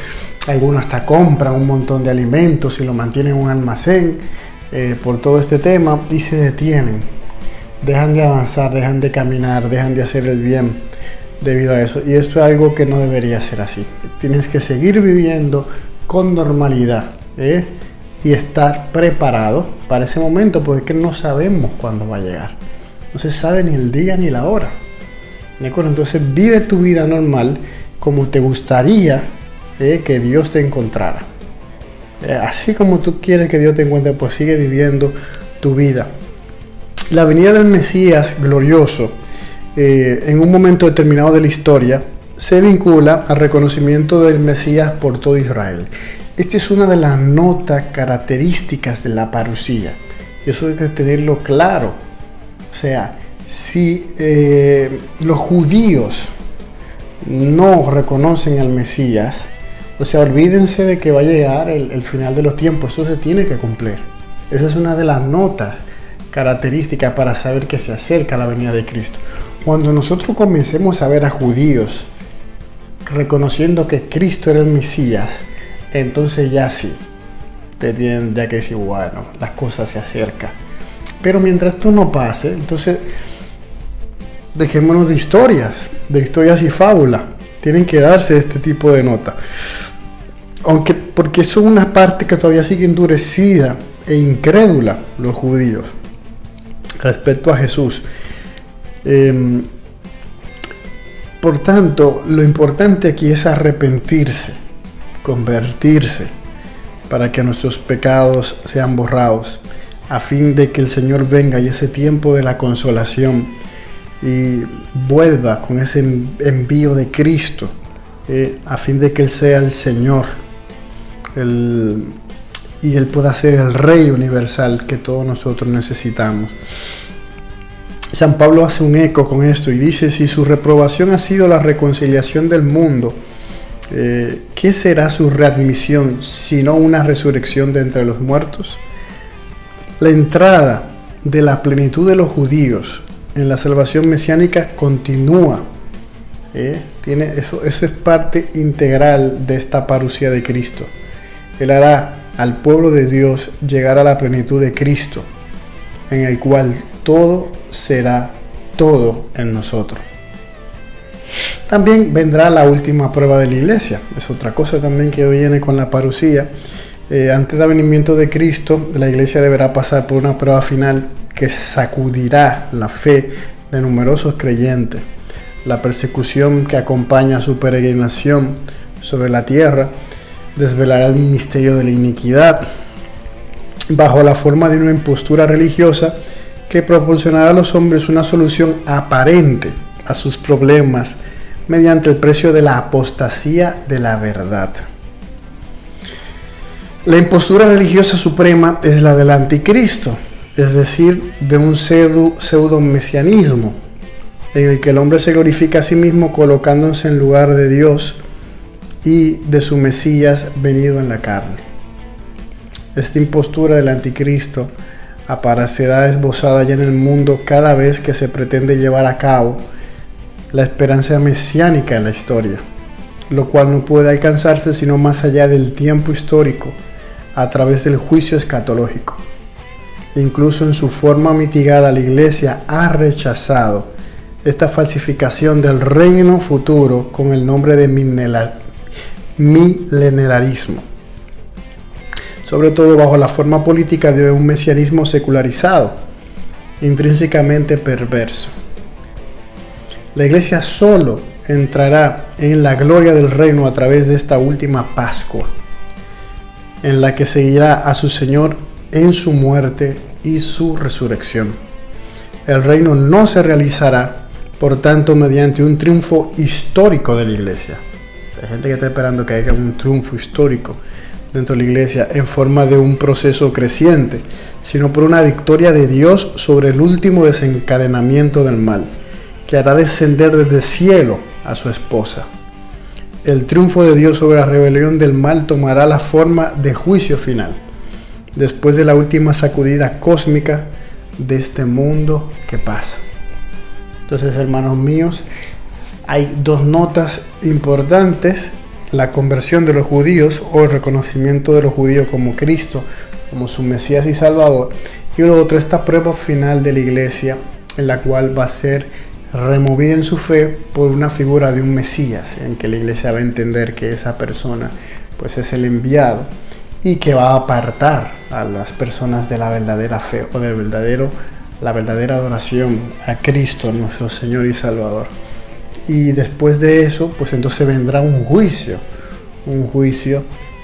algunos hasta compran un montón de alimentos y lo mantienen en un almacén por todo este tema, y se detienen. Dejan de avanzar, dejan de caminar, dejan de hacer el bien debido a eso. Y esto es algo que no debería ser así. Tienes que seguir viviendo con normalidad, y estar preparado para ese momento, porque no sabemos cuándo va a llegar. No se sabe ni el día ni la hora. ¿De acuerdo? Entonces vive tu vida normal como te gustaría que Dios te encontrara. Así como tú quieres que Dios te encuentre, pues sigue viviendo tu vida. La venida del Mesías glorioso en un momento determinado de la historia se vincula al reconocimiento del Mesías por todo Israel. Esta es una de las notas características de la parusía, y eso hay que tenerlo claro. O sea, si los judíos no reconocen al Mesías, olvídense de que va a llegar el final de los tiempos. Eso se tiene que cumplir. Esa es una de las notas características para saber que se acerca la venida de Cristo. Cuando nosotros comencemos a ver a judíos reconociendo que Cristo era el Mesías, entonces ya sí, te tienen ya que decir, bueno, las cosas se acercan. Pero mientras esto no pase, entonces dejémonos de historias y fábulas. Tienen que darse este tipo de nota. Porque son una parte que todavía sigue endurecida e incrédula los judíos respecto a Jesús. Por tanto, lo importante aquí es arrepentirse, convertirse, para que nuestros pecados sean borrados, a fin de que el Señor venga y ese tiempo de la consolación y vuelva con ese envío de Cristo, a fin de que Él sea el Señor y Él pueda ser el Rey universal que todos nosotros necesitamos. San Pablo hace un eco con esto y dice: si su reprobación ha sido la reconciliación del mundo, ¿qué será su readmisión sino una resurrección de entre los muertos? La entrada de la plenitud de los judíos en la salvación mesiánica continúa. Eso es parte integral de esta parusía de Cristo. Él hará al pueblo de Dios llegar a la plenitud de Cristo, en el cual todo será todo en nosotros. También vendrá la última prueba de la iglesia. Es otra cosa también que viene con la parusía. Antes del venimiento de Cristo, la iglesia deberá pasar por una prueba final que sacudirá la fe de numerosos creyentes. La persecución que acompaña a su peregrinación sobre la tierra desvelará el misterio de la iniquidad bajo la forma de una impostura religiosa que proporcionará a los hombres una solución aparente a sus problemas mediante el precio de la apostasía de la verdad. La impostura religiosa suprema es la del anticristo, es decir, de un pseudo-mesianismo en el que el hombre se glorifica a sí mismo colocándose en lugar de Dios y de su Mesías venido en la carne. Esta impostura del anticristo aparecerá esbozada ya en el mundo cada vez que se pretende llevar a cabo la esperanza mesiánica en la historia, lo cual no puede alcanzarse sino más allá del tiempo histórico, a través del juicio escatológico. Incluso en su forma mitigada, la Iglesia ha rechazado esta falsificación del reino futuro con el nombre de milenarismo, sobre todo bajo la forma política de un mesianismo secularizado, intrínsecamente perverso. La Iglesia solo entrará en la gloria del reino a través de esta última Pascua, en la que seguirá a su Señor en su muerte y su resurrección. El reino no se realizará, por tanto, mediante un triunfo histórico de la Iglesia. Hay gente que está esperando que haya un triunfo histórico dentro de la Iglesia en forma de un proceso creciente, sino por una victoria de Dios sobre el último desencadenamiento del mal, que hará descender desde el cielo a su esposa. El triunfo de Dios sobre la rebelión del mal tomará la forma de juicio final, después de la última sacudida cósmica de este mundo que pasa. Entonces, hermanos míos, hay dos notas importantes: la conversión de los judíos, o el reconocimiento de los judíos como Cristo, como su Mesías y Salvador, y lo otro, esta prueba final de la iglesia, en la cual va a ser removida en su fe por una figura de un Mesías, en que la iglesia va a entender que esa persona pues es el enviado y que va a apartar a las personas de la verdadera fe o la verdadera adoración a Cristo, nuestro Señor y Salvador. Y después de eso, pues entonces vendrá un juicio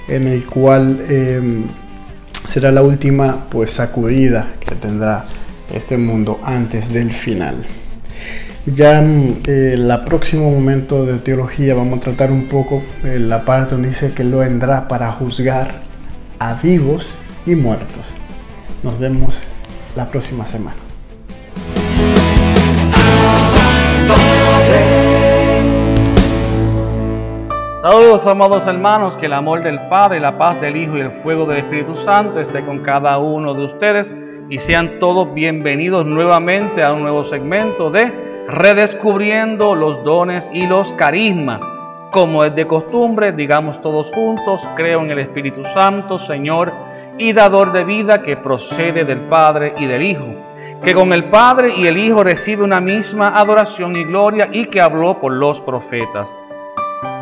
en el cual será la última pues sacudida que tendrá este mundo antes del final. Ya en el próximo momento de teología vamos a tratar un poco la parte donde dice que Él vendrá para juzgar a vivos y muertos. Nos vemos la próxima semana. Saludos, amados hermanos, que el amor del Padre, la paz del Hijo y el fuego del Espíritu Santo esté con cada uno de ustedes y sean todos bienvenidos nuevamente a un nuevo segmento de Redescubriendo los dones y los carismas. Como es de costumbre, digamos todos juntos: creo en el Espíritu Santo, Señor, y dador de vida que procede del Padre y del Hijo, que con el Padre y el Hijo recibe una misma adoración y gloria y que habló por los profetas.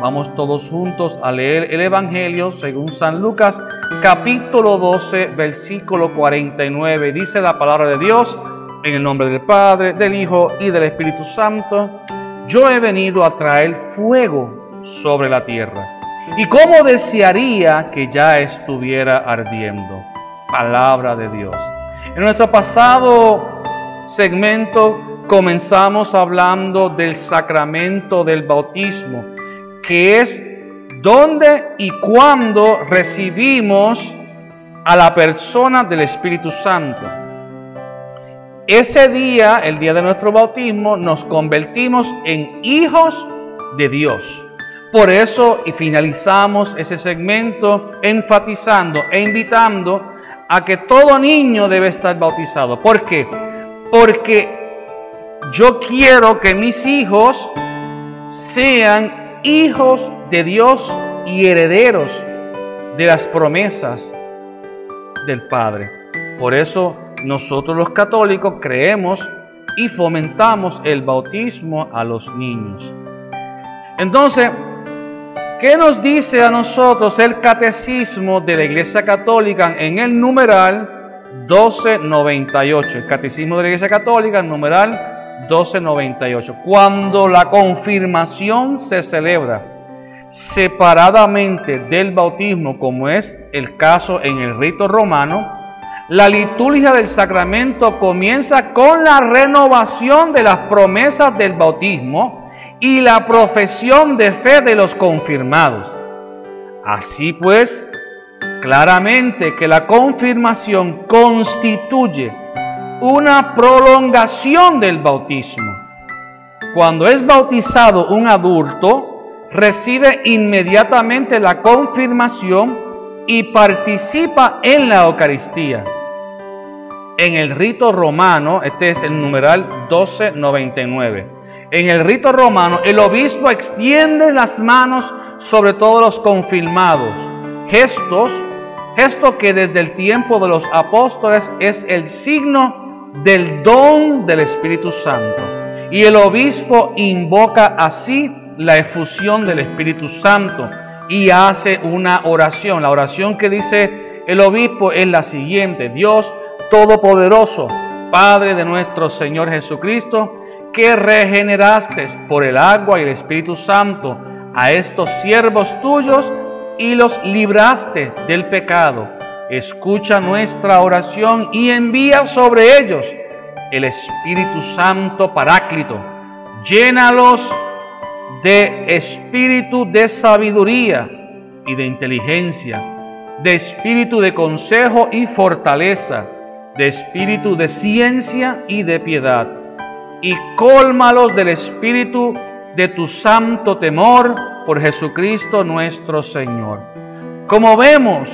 Vamos todos juntos a leer el Evangelio según San Lucas, capítulo 12, versículo 49. Dice la palabra de Dios, en el nombre del Padre, del Hijo y del Espíritu Santo. Yo he venido a traer fuego sobre la tierra, y cómo desearía que ya estuviera ardiendo. Palabra de Dios. En nuestro pasado segmento comenzamos hablando del sacramento del bautismo, que es dónde y cuándo recibimos a la persona del Espíritu Santo. Ese día, el día de nuestro bautismo, nos convertimos en hijos de Dios. Por eso, y finalizamos ese segmento enfatizando e invitando a que todo niño debe estar bautizado. ¿Por qué? Porque yo quiero que mis hijos sean hijos de Dios y herederos de las promesas del Padre. Por eso nosotros los católicos creemos y fomentamos el bautismo a los niños. Entonces, ¿qué nos dice a nosotros el catecismo de la Iglesia Católica en el numeral 1298? El catecismo de la Iglesia Católica, el numeral 1298. Cuando la confirmación se celebra separadamente del bautismo, como es el caso en el rito romano, la liturgia del sacramento comienza con la renovación de las promesas del bautismo y la profesión de fe de los confirmados. Así pues, claramente que la confirmación constituye una prolongación del bautismo. Cuando es bautizado un adulto, recibe inmediatamente la confirmación y participa en la Eucaristía. En el rito romano, este es el numeral 1299. En el rito romano, el obispo extiende las manos sobre todos los confirmados. Gesto que desde el tiempo de los apóstoles es el signo del don del Espíritu Santo. Y el obispo invoca así la efusión del Espíritu Santo y hace una oración. La oración que dice el obispo es la siguiente: Dios Todopoderoso, Padre de nuestro Señor Jesucristo, que regeneraste por el agua y el Espíritu Santo a estos siervos tuyos y los libraste del pecado. Escucha nuestra oración y envía sobre ellos el Espíritu Santo Paráclito. Llénalos de espíritu de sabiduría y de inteligencia, de espíritu de consejo y fortaleza, de espíritu de ciencia y de piedad, y cólmalos del espíritu de tu santo temor por Jesucristo nuestro Señor. Como vemos,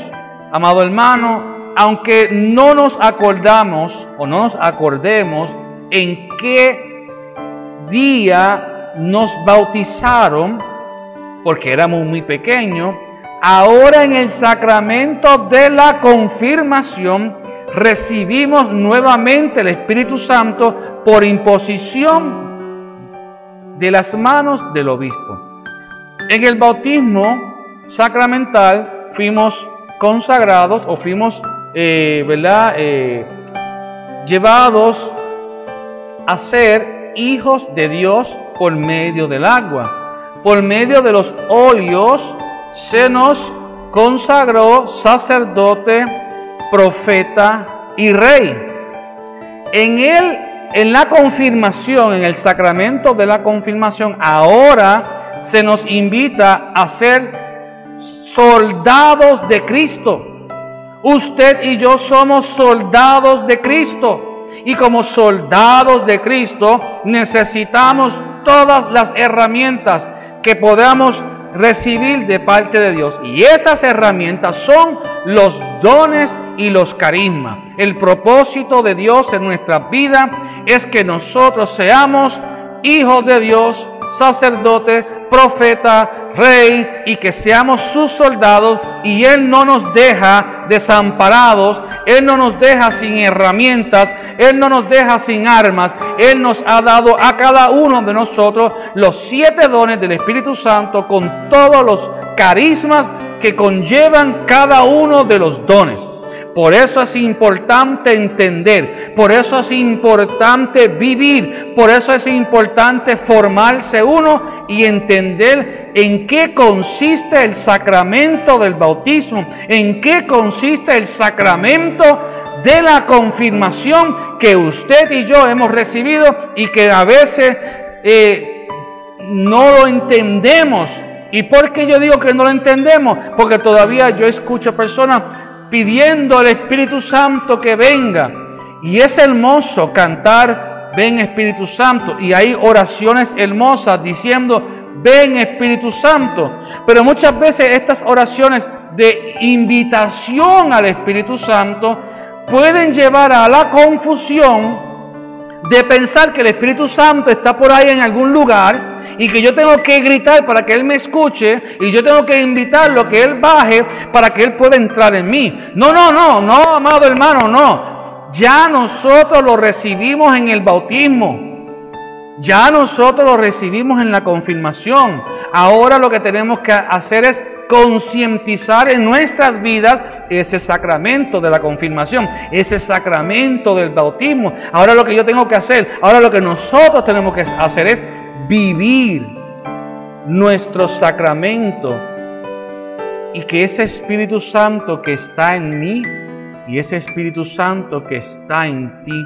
amado hermano, aunque no nos acordamos o no nos acordemos en qué día nos bautizaron, porque éramos muy pequeños, ahora en el sacramento de la confirmación recibimos nuevamente el Espíritu Santo por imposición de las manos del obispo. En el bautismo sacramental fuimos consagrados o fuimos llevados a ser hijos de Dios por medio del agua. Por medio de los óleos se nos consagró sacerdote, profeta y rey. En la confirmación, en el sacramento de la confirmación, ahora se nos invita a ser soldados de Cristo. Usted y yo somos soldados de Cristo. Y como soldados de Cristo necesitamos todas las herramientas que podamos recibir de parte de Dios. Y esas herramientas son los dones y los carismas. El propósito de Dios en nuestra vida es que nosotros seamos hijos de Dios, sacerdote, profeta, rey, y que seamos sus soldados, y Él no nos deja desamparados, Él no nos deja sin herramientas, Él no nos deja sin armas. Él nos ha dado a cada uno de nosotros los 7 dones del Espíritu Santo con todos los carismas que conllevan cada uno de los dones. Por eso es importante entender, por eso es importante vivir, por eso es importante formarse uno y entender en qué consiste el sacramento del bautismo, en qué consiste el sacramento de la confirmación que usted y yo hemos recibido y que a veces no lo entendemos. ¿Y por qué yo digo que no lo entendemos? Porque todavía yo escucho personas pidiendo al Espíritu Santo que venga. Y es hermoso cantar, ven Espíritu Santo. Y hay oraciones hermosas diciendo, ven Espíritu Santo. Pero muchas veces estas oraciones de invitación al Espíritu Santo pueden llevar a la confusión de pensar que el Espíritu Santo está por ahí en algún lugar y que yo tengo que gritar para que Él me escuche y yo tengo que invitarlo a que Él baje para que Él pueda entrar en mí. No, amado hermano, no. Ya nosotros lo recibimos en el bautismo. Ya nosotros lo recibimos en la confirmación. Ahora lo que tenemos que hacer es concientizar en nuestras vidas ese sacramento de la confirmación, ese sacramento del bautismo. Ahora lo que yo tengo que hacer, ahora lo que nosotros tenemos que hacer es vivir nuestro sacramento y que ese Espíritu Santo que está en mí y ese Espíritu Santo que está en ti,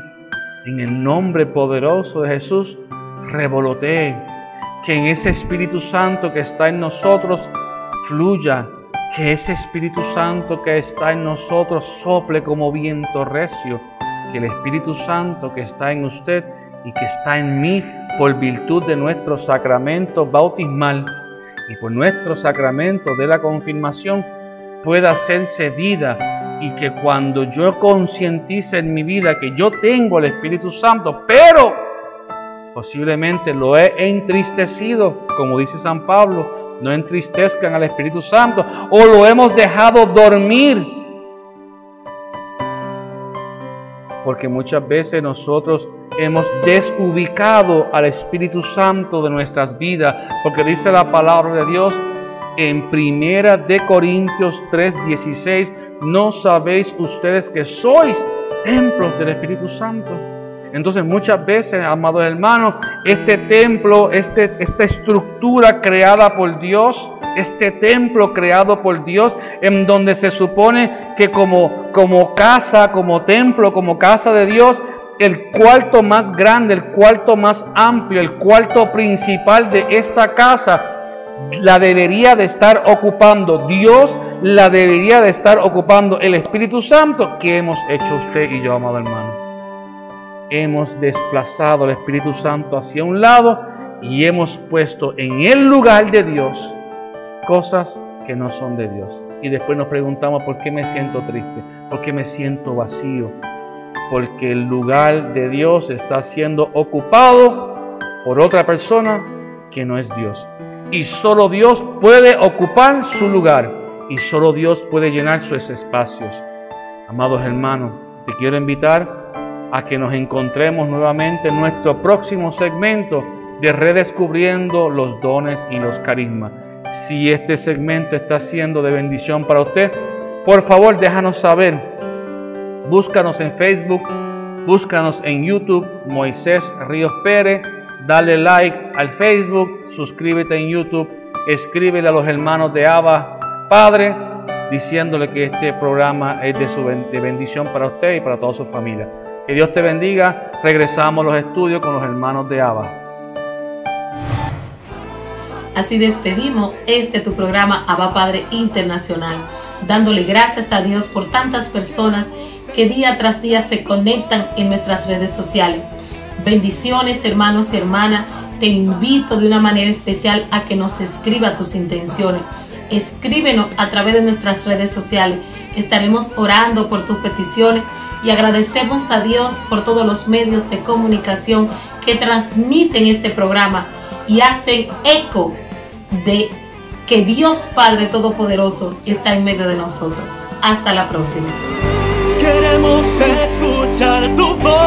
en el nombre poderoso de Jesús, revolotee, que en ese Espíritu Santo que está en nosotros fluya, que ese Espíritu Santo que está en nosotros sople como viento recio, que el Espíritu Santo que está en usted y que está en mí por virtud de nuestro sacramento bautismal y por nuestro sacramento de la confirmación pueda hacerse vida, y que cuando yo concientice en mi vida que yo tengo el Espíritu Santo, pero posiblemente lo he entristecido, como dice San Pablo, no entristezcan al Espíritu Santo, o lo hemos dejado dormir, porque muchas veces nosotros hemos desubicado al Espíritu Santo de nuestras vidas, porque dice la palabra de Dios en 1 Corintios 3:16, ¿no sabéis ustedes que sois templos del Espíritu Santo? Entonces muchas veces, amados hermanos, este templo, esta estructura creada por Dios, este templo creado por Dios, en donde se supone que como casa, como templo, como casa de Dios, el cuarto más grande, el cuarto más amplio, el cuarto principal de esta casa, la debería de estar ocupando Dios, la debería de estar ocupando el Espíritu Santo. ¿Qué hemos hecho usted y yo, amado hermano? Hemos desplazado al Espíritu Santo hacia un lado y hemos puesto en el lugar de Dios cosas que no son de Dios. Y después nos preguntamos, ¿por qué me siento triste? ¿Por qué me siento vacío? Porque el lugar de Dios está siendo ocupado por otra persona que no es Dios. Y solo Dios puede ocupar su lugar y solo Dios puede llenar sus espacios. Amados hermanos, te quiero invitar a que nos encontremos nuevamente en nuestro próximo segmento de Redescubriendo los Dones y los Carismas. Si este segmento está siendo de bendición para usted, por favor déjanos saber. Búscanos en Facebook, búscanos en YouTube, Moisés Ríos Pérez, dale like al Facebook, suscríbete en YouTube, escríbele a los hermanos de Abba Padre, diciéndole que este programa es de bendición para usted y para toda su familia. Que Dios te bendiga. Regresamos a los estudios con los hermanos de Abba. Así despedimos tu programa Abba Padre Internacional, dándole gracias a Dios por tantas personas que día tras día se conectan en nuestras redes sociales. Bendiciones, hermanos y hermanas. Te invito de una manera especial a que nos escriba tus intenciones. Escríbenos a través de nuestras redes sociales. Estaremos orando por tus peticiones y agradecemos a Dios por todos los medios de comunicación que transmiten este programa y hacen eco de que Dios Padre Todopoderoso está en medio de nosotros. Hasta la próxima. Queremos escuchar tu voz.